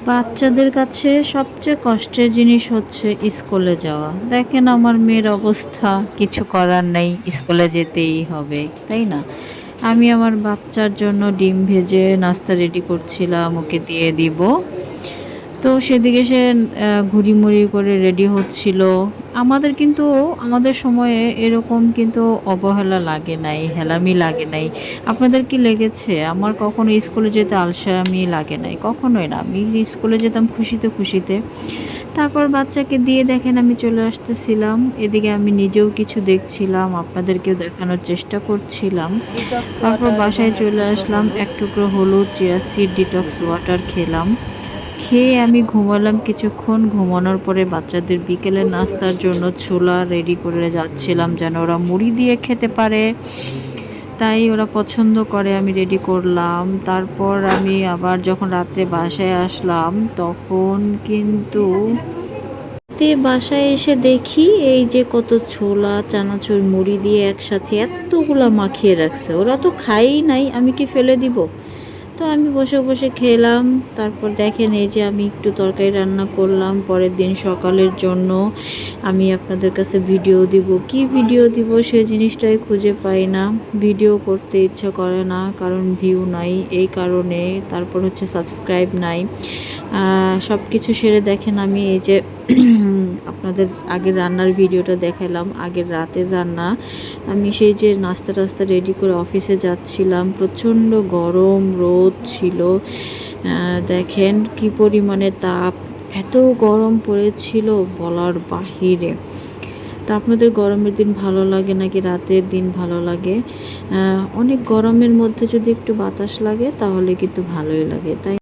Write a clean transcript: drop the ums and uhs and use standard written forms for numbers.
বাচ্চাদের কাছে সবচেয়ে কষ্টের জিনিস হচ্ছে স্কুলে যাওয়া। দেখেন আমার মেয়ের অবস্থা, কিছু করার নেই, স্কুলে যেতেই হবে, তাই না? আমি আমার বাচ্চার জন্য ডিম ভেজে নাস্তা রেডি করছিলাম, ওকে দিয়ে দিব। তো সেদিকে সে ঘুড়িমুড়ি করে রেডি হচ্ছিল। আমাদের কিন্তু আমাদের সময়ে এরকম কিন্তু অবহেলা লাগে নাই, হেলামি লাগে নাই। আপনাদের কি লেগেছে? আমার কখনো স্কুলে যেতে আলসেমি লাগে নাই, কখনোই না। আমি স্কুলে যেতাম খুশিতে খুশিতে। তারপর বাচ্চাকে দিয়ে দেখেন আমি চলে আসতেছিলাম। এদিকে আমি নিজেও কিছু দেখছিলাম, আপনাদেরকেও দেখানোর চেষ্টা করছিলাম। ডিটক্স তারপর ওয়াটার এবং বাসায় এক চলে টুকরো আসলাম, হলুদ। এক টুকরো হলুদ, চিয়া সিড, ডিটক্স ওয়াটার খেলাম। খেয়ে আমি ঘুমালাম কিছুক্ষণ। ঘুমানোর পরে বাচ্চাদের বিকেলের নাস্তার জন্য ছোলা রেডি করে যাচ্ছিলাম, যেন ওরা মুড়ি দিয়ে খেতে পারে। তাই ওরা পছন্দ করে, আমি রেডি করলাম। তারপর আমি আবার যখন রাত্রে বাসায় আসলাম তখন কিন্তু বাসায় এসে দেখি এই যে কত ছোলা চানাচুর মুড়ি দিয়ে একসাথে এতগুলা মাখিয়ে রাখছে। ওরা তো খায়ই নাই, আমি কি ফেলে দিব? তো আমি বসে বসে খেলাম। তারপর দেখেন এই যে আমি একটু তরকারি রান্না করলাম পরের দিন সকালের জন্য। আমি আপনাদের কাছে ভিডিও দিব, কি ভিডিও দিব সে জিনিসটাই খুঁজে পাই না। ভিডিও করতে ইচ্ছা করে না, কারণ ভিউ নাই এই কারণে। তারপর হচ্ছে সাবস্ক্রাইব নাই। সব কিছু সেরে দেখেন আমি এই যে আপনাদের আগের রান্নার ভিডিওটা দেখালাম, আগের রাতের রান্না। আমি সেই যে নাস্তা টাস্তা রেডি করে অফিসে যাচ্ছিলাম, প্রচণ্ড গরম রোদ ছিল। দেখেন কি পরিমাণে তাপ, এত গরম পড়েছিল বলার বাহিরে। তো আপনাদের গরমের দিন ভালো লাগে নাকি রাতের দিন ভালো লাগে? অনেক গরমের মধ্যে যদি একটু বাতাস লাগে তাহলে কিন্তু ভালোই লাগে, তাই